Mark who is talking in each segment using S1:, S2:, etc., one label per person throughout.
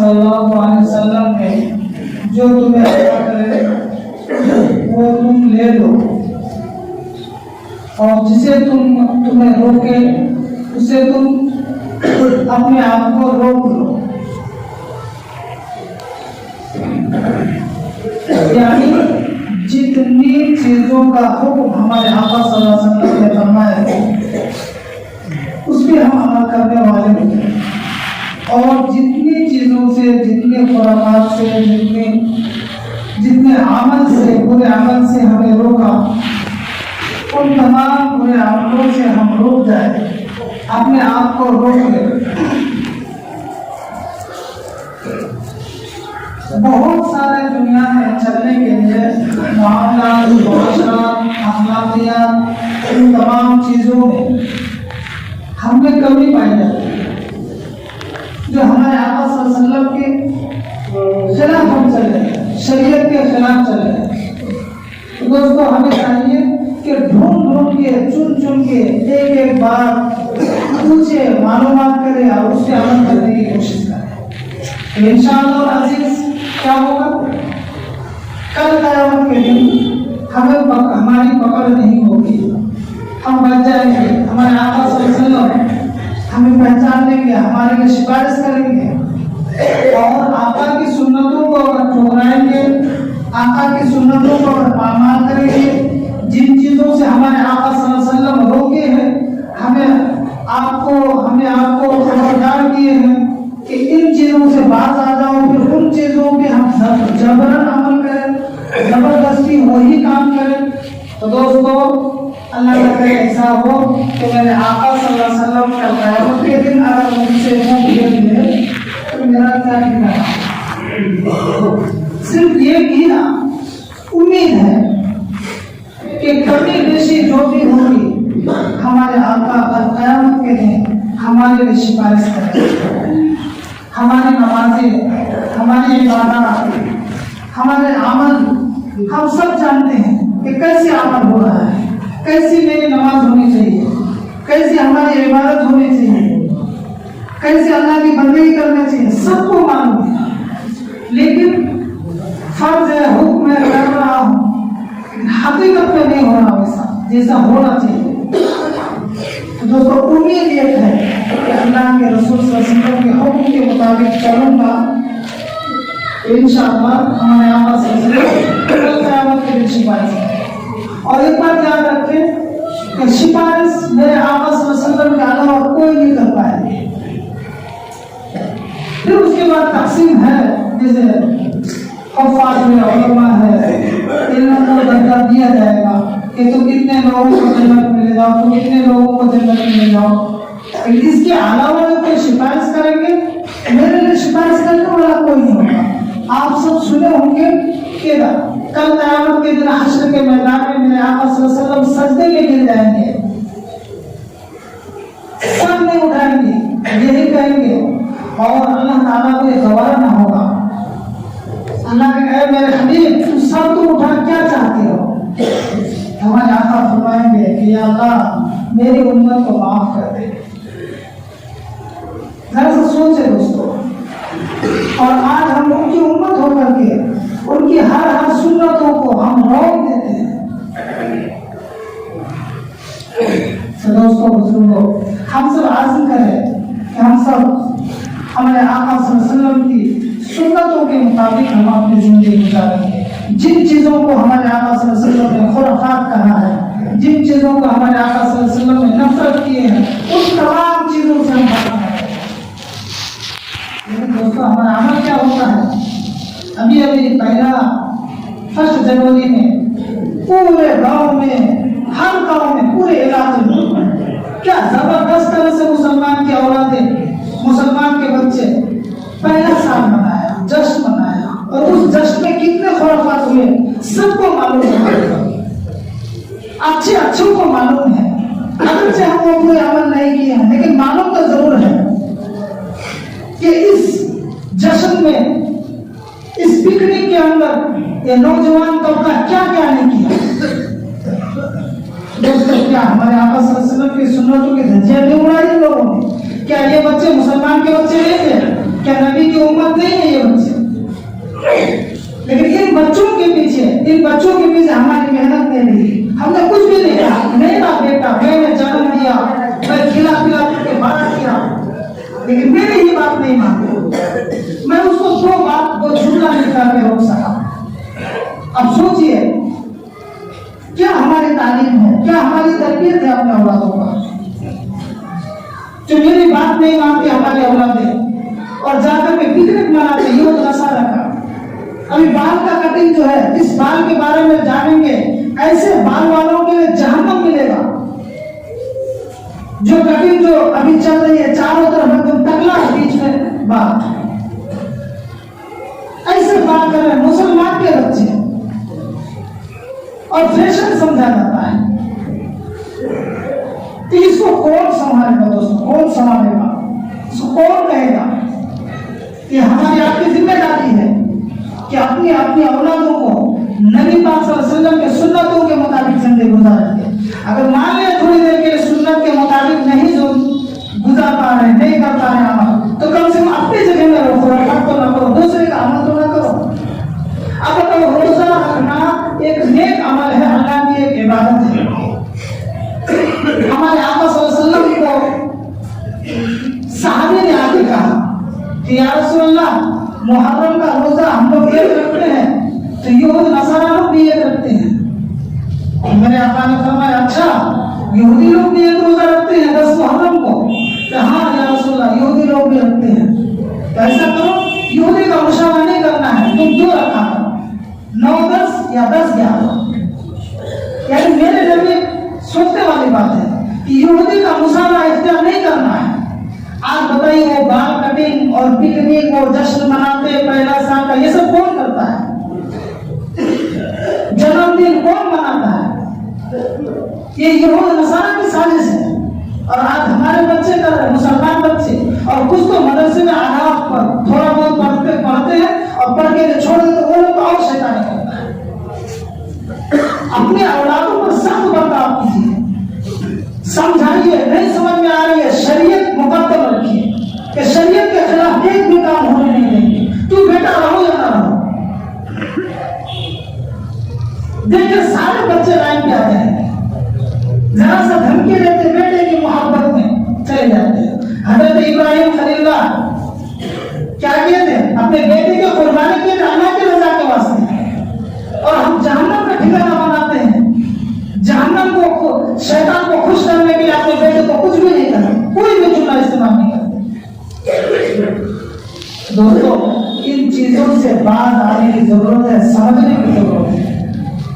S1: صلی اللہ علیہ وسلم نے جو تمہیں عطا کرے وہ تم لے لو، اور جسے تمہیں روکے اسے تم اپنے آپ کو روک لو۔ یعنی جتنی چیزوں کا حکم ہمارے آقا صلی اللہ علیہ وسلم نے فرمایا ہے اس پہ ہم عمل کرنے والے ہوتے ہیں، اور جتنی چیزوں سے، جتنے خرافات سے، جتنے عمل سے، برے عمل سے ہمیں روکا، ان تمام برے عملوں سے ہم روک جائیں، اپنے آپ کو روک لیں۔ بہت سارے دنیا میں چلنے کے لیے معاملات، معاشرات، اخلاقیات، ان تمام چیزوں میں ہم میں کمی پائی جاتی ہے، جو ہمارے آقا صلی اللہ علیہ وسلم کے خلاف ہم چل رہے ہیں، شریعت کے خلاف چل رہے ہیں۔ تو دوستو ہمیں چاہیے کہ ڈھونڈ کے، چن کے ایک ایک بات پوچھے، معلومات کرے اور اس پہ عمل کرنے کی کوشش کرے۔ انشاءاللہ العزیز کیا ہوگا؟ کل قیامت کے دن ہماری پکڑ نہیں ہوگی، ہم بچ جائیں گے، ہمارے آقا صلی اللہ علیہ وسلم ہمیں پہچان لیں گے، ہمارے لیے سفارش کریں گے، اور آقا کی سنتوں کو اگر ٹھکرائیں گے، آقا کی سنتوں کو اگر پامال کریں گے، جن چیزوں سے ہمارے آقا صلی اللہ علیہ وسلم روکے ہیں، ہمیں آپ کو خبردار کیے ہیں کہ ان چیزوں سے باز آ جاؤ، پھر ان چیزوں پہ ہم جبرن عمل کریں، زبردستی وہی کام کریں۔ تو دوستو اللہ کا کرے ایسا ہو کہ میرے آقا صلی اللہ علیہ وسلم کا قیامت کے دن اگر مجھ سے منہ پھیر لے تو میرا کیا کہنا؟ صرف یہ کیا امید ہے کہ کمی بیشی جو بھی ہوگی ہمارے آقا قیامت کے دن ہمارے لیے سفارش کریں۔ ہماری نمازیں، ہماری عبادات، ہمارے عمل ہم سب جانتے ہیں کہ کیسے عمل ہو رہا ہے، کیسی میری نماز ہونی چاہیے، کیسی ہماری عبادت ہونی چاہیے، کیسے اللہ کی بندگی کرنا چاہیے، سب کو معلوم ہے، لیکن فرض ہے، حکم ہے، کر رہا ہوں، حقیقت میں نہیں ہو رہا ویسا جیسا ہونا چاہیے۔ تو دوستو امید یہ ہے کہ اللہ کے رسول صلی اللہ علیہ وسلم کے حکم کے مطابق چلوں گا، انشاءاللہ ہمارے آقا صلی اللہ علیہ وسلم قیامت کے دن سفارش کریں۔ اور ایک بات یاد رکھیں کہ سفارش میرے آقا صلی اللہ علیہ وسلم کے علاوہ کوئی نہیں کر پائے۔ پھر اس کے بعد تقسیم ہے، جیسے حفاظ میں علماء ہے، علم کو درجہ دیا جائے گا کہ تم اتنے لوگوں کو جنت میں لے جاؤ، تم اتنے لوگوں کو جنت میں لے جاؤ۔ اس کے علاوہ کوئی سفارش کریں گے، میرے لیے سفارش کرنے والا کوئی نہیں ہوگا۔ آپ سب سنے ہوں گے کہ کل قیامت کے دن حشر کے میدان میں میرے آقا صلی اللہ علیہ وسلم سجدے میں گر جائیں گے، سب نہیں اٹھائیں گے، یہی کہیں گے، اور اللہ تعالیٰ کو یہ گوارا نہ ہوگا۔ اللہ کے کہے میرے حبیب تم سب تو اٹھا کیا چاہتے ہو؟ ہمارے آقا فرمائیں گے کہ یا اللہ میری امت کو معاف کر دے۔ ذرا سا سوچے دوستو، اور آج ہم ان کی امت ہو کر کے ان کی ہر سنتوں کو ہم روک دیتے ہیں۔ دوستو بزرگوں، ہم سب عزم کریں کہ ہم سب ہمارے آقا صلی اللہ علیہ وسلم کی سنتوں کے مطابق ہم اپنی زندگی گزاریں گے۔ جن چیزوں کو ہمارے آقا صلی اللہ علیہ وسلم نے خرافات کہا ہے، جن چیزوں کو ہمارے آقا صلی اللہ علیہ وسلم نے نفرت کیے ہیں، ان تمام چیزوں سے ہم بچنا ہے۔ لیکن دوستو ہمارا عمل کیا ہوتا ہے؟ ابھی پہلا 1 جنوری میں پورے گاؤں میں، ہر گاؤں میں، پورے علاقے میں کیا زبردست طرح سے مسلمان کی اولادیں، مسلمان کے بچے پہلا سال منایا، جشن منایا، اور اس جشن میں کتنے خرافات ہوئے سب کو معلوم ہے، اچھوں کو معلوم ہے، اگرچہ ہم وہ کوئی عمل نہیں کیے ہیں لیکن معلوم تو ضرور ہے کہ اس جشن میں، اس پکنک کے اندر یہ نوجوان طبقہ کیا کیا نہیں کیا۔ دوستو کیا ہمارے آقا صلی اللہ علیہ وسلم کی سنتوں کی دھجیاں نہیں اڑائی لوگوں نے؟ کیا یہ بچے مسلمان کے بچے نہیں تھے؟ کیا نبی کی امت نہیں ہے یہ بچے؟ لیکن ان بچوں کے پیچھے ہماری محنت نہیں رہی. ہم نے کچھ بھی نہیں کہا. میرا بیٹا میں نے جنم دیا, میں کھلا کر کے بڑا کیا, لیکن میری ہی بات نہیں مانتے. میں اس کو دو بات کو جھوٹا نہیں کر کے روک سکا. اب سوچئے کیا ہماری تعلیم ہے, کیا ہماری تربیت ہے اپنے اولادوں کا, جو میری بات نہیں مانتے ہمارے اولادیں اور جا کر کے پکنک مناتے. یہ وہ نشہ رکھا. ابھی بال کا کٹنگ جو ہے, اس بال کے بارے میں جانیں گے, ایسے بال والوں کے لیے جہنم ملے گا. جو کٹنگ جو ابھی چل رہی ہے چاروں طرف ایک ٹکلا ہے, بیچ میں بال, ایسے بات کر رہے ہیں مسلمان کے بچے, اور فیشن سمجھا جاتا ہے. تو اس کو کون سنبھالے گا دوستوں, کون سنبھالے گا, اس کو کون کہے گا؟ یہ ہماری آپ کی ذمہ داری ہے کہ اپنی اولادوں کو نبی پاک صلی اللہ علیہ وسلم کے سنتوں کے مطابق زندگی گزاریں. اگر مان لیں تھوڑی دیر کے لیے سنت کے مطابق نہیں گزار پا رہے, نہیں کر پا رہے عمل, تو کم سے کم اپنی جگہ میں رکھو, حق تو نہ کرو, دوسرے کا عمل تو نہ کرو. اب روزہ رکھنا ایک نیک عمل ہے, اللہ کی ایک عبادت ہے. ہمارے آقا صلی اللہ علیہ وسلم کو صحابی نے آ کے کہا کہ یا رسول اللہ, محرم کا روزہ ہم لوگ ایک رکھتے ہیں تو یہود نصارہ لوگ بھی ایک رکھتے ہیں. میرے آقا نے فرمایا اچھا یہودی لوگ بھی ایک روزہ رکھتے ہیں 10 محرم کو؟ کہ ہاں یا رسول اللہ یہودی لوگ بھی رکھتے ہیں. تو ایسا کرو, یہودی کا مشابہ نہیں کرنا ہے, تم 2 رکھا کرو, 9-10 یا 10-11. یعنی میرے دل میں سوچنے والی بات ہے کہ یہودی کا مشابہ اختیار نہیں کرنا ہے. آج بتائیے وہ بال کٹنگ اور پکنک اور جشن مناتے پہلا سال کا, یہ سب کون کرتا ہے؟ جنم دن کون مناتا ہے؟ یہ یہود نصارہ کی سازش ہے. اور آج ہمارے بچے کر رہے ہیں, مسلمان بچے, اور کچھ تو مدرسے میں آداب پر تھوڑا بہت پڑھتے ہیں اور پڑھ کے چھوڑ دیتے, وہ لوگ اور شیطانی کرتا ہے. اپنے اولادوں پر سخت برتاؤ کیجیے, سمجھائیے, نہیں سمجھ میں آ رہی ہے شریعت مقدم رکھیے کہ شریعت کے خلاف ایک بھی کام ہونے نہیں دیں گے. تو بیٹا رہو یا نہ رہو, دیکھیں سارے بچے لائن پہ آتے ہیں, ذرا سا دھمکی دیتے بیٹے کی محبت میں چلے جاتے ہیں. حضرت ابراہیم خلیل اللہ کیا کیے تھے, اپنے بیٹے کی قربانی کیے تھے اللہ کی رضا کے واسطے. اور ہم جہنم کا ٹھکانہ بناتے ہیں, جہنم کو شیطان کو خوش کرنے کے لیے اپنے بیٹے کو کچھ بھی نہیں کرتے, کوئی بھی چولہا استعمال نہیں کرتے. دوستوں ان چیزوں سے باز آنے کی ضرورت ہے, سمجھنے کی ضرورت ہے.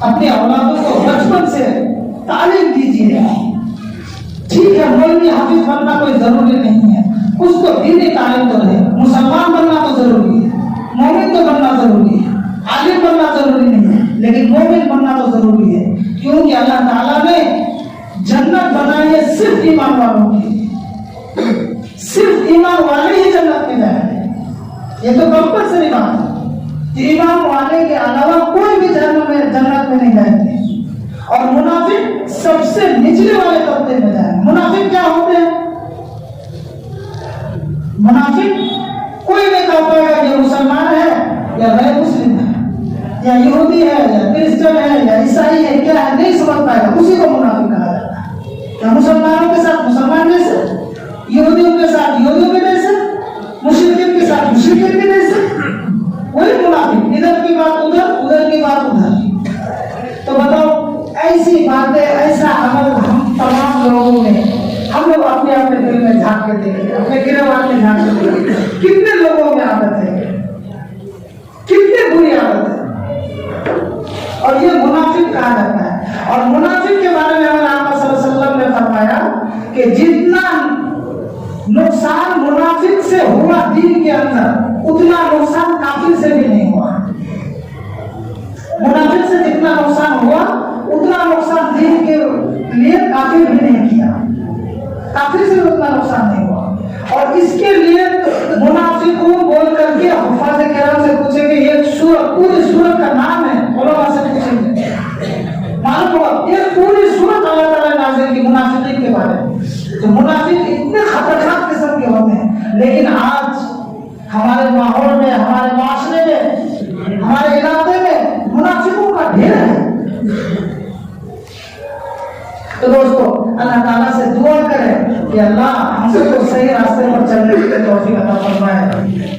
S1: اپنے اولادوں کو بچپن سے تعلیم دیجیے. ٹھیک ہے مولوی حافظ بننا کوئی ضروری نہیں ہے, کچھ تو دینی تعلیم تو رہے. مسلمان بننا تو ضروری ہے, مومن تو بننا ضروری ہے, عالم بننا ضروری نہیں ہے, لیکن مومن بننا تو ضروری ہے. کیونکہ اللہ تعالیٰ نے جنت بنائی ہے صرف ایمان والوں کی, صرف ایمان والے ہی جنت میں جائیں گے. یہ تو کمپلسری بات ہے کہ ایمان والے کے علاوہ کوئی بھی جنت میں نہیں جائیں گے. اور منافق سب سے نچلے والے طبقے میں جائیں گے. منافق کیا ہوتے ہیں؟ منافق کوئی نہیں کہہ پائے گا یہ مسلمان ہے یا غیر مسلم ہے, یا یہودی ہے یا کرسچن ہے یا عیسائی ہے, کیا ہے نہیں سمجھ پائے گا, اسی کو منافق کہا جاتا ہے. کیا مسلمانوں کے ساتھ مسلمان جیسے, یہودیوں کے ساتھ یہودیوں کے جیسے, مشرکین کے ساتھ مشرکین کے جیسے, وہی منافق, ادھر کی بات ادھر, ادھر کی بات ادھر. تو بتاؤ ایسی باتیں, ایسا عمل ہم تمام لوگوں میں, ہم لوگ اپنے دل میں جھانک کے دیکھیں, اپنے گروہ میں جھانک کے دیکھیں, کتنے لوگوں میں عادت ہے, کتنے بری عادت ہے. اور یہ منافق کہا جاتا ہے. اور منافق کے بارے میں ہمارے آقا صلی اللہ علیہ وسلم نے فرمایا کہ جتنا نقصان منافق سے ہوا دین کے اندر, اتنا نقصان کافر سے بھی نہیں ہوا. منافق سے جتنا نقصان ہوا اتنا نقصان دین کے لیے کافر بھی نہیں کیا, کافر سے اتنا نقصان نہیں ہوا. اور اس کے لیے منافقون بول کر کے حفاظ کرام سے پوچھیں گے یہ سورت, پوری سورت کا نام ہے, علماء سے پوچھیں گے معلوم ہوا یہ پوری سورت اللہ تعالیٰ نے نازل کی منافقین کے بارے میں. تو منافق اتنے خطرناک قسم کے ہوتے ہیں, لیکن آج تو دوستو اللہ تعالیٰ سے دعا کریں کہ اللہ ہم سب کو صحیح راستے پر چلنے کے لیے توفیق عطا فرمائے.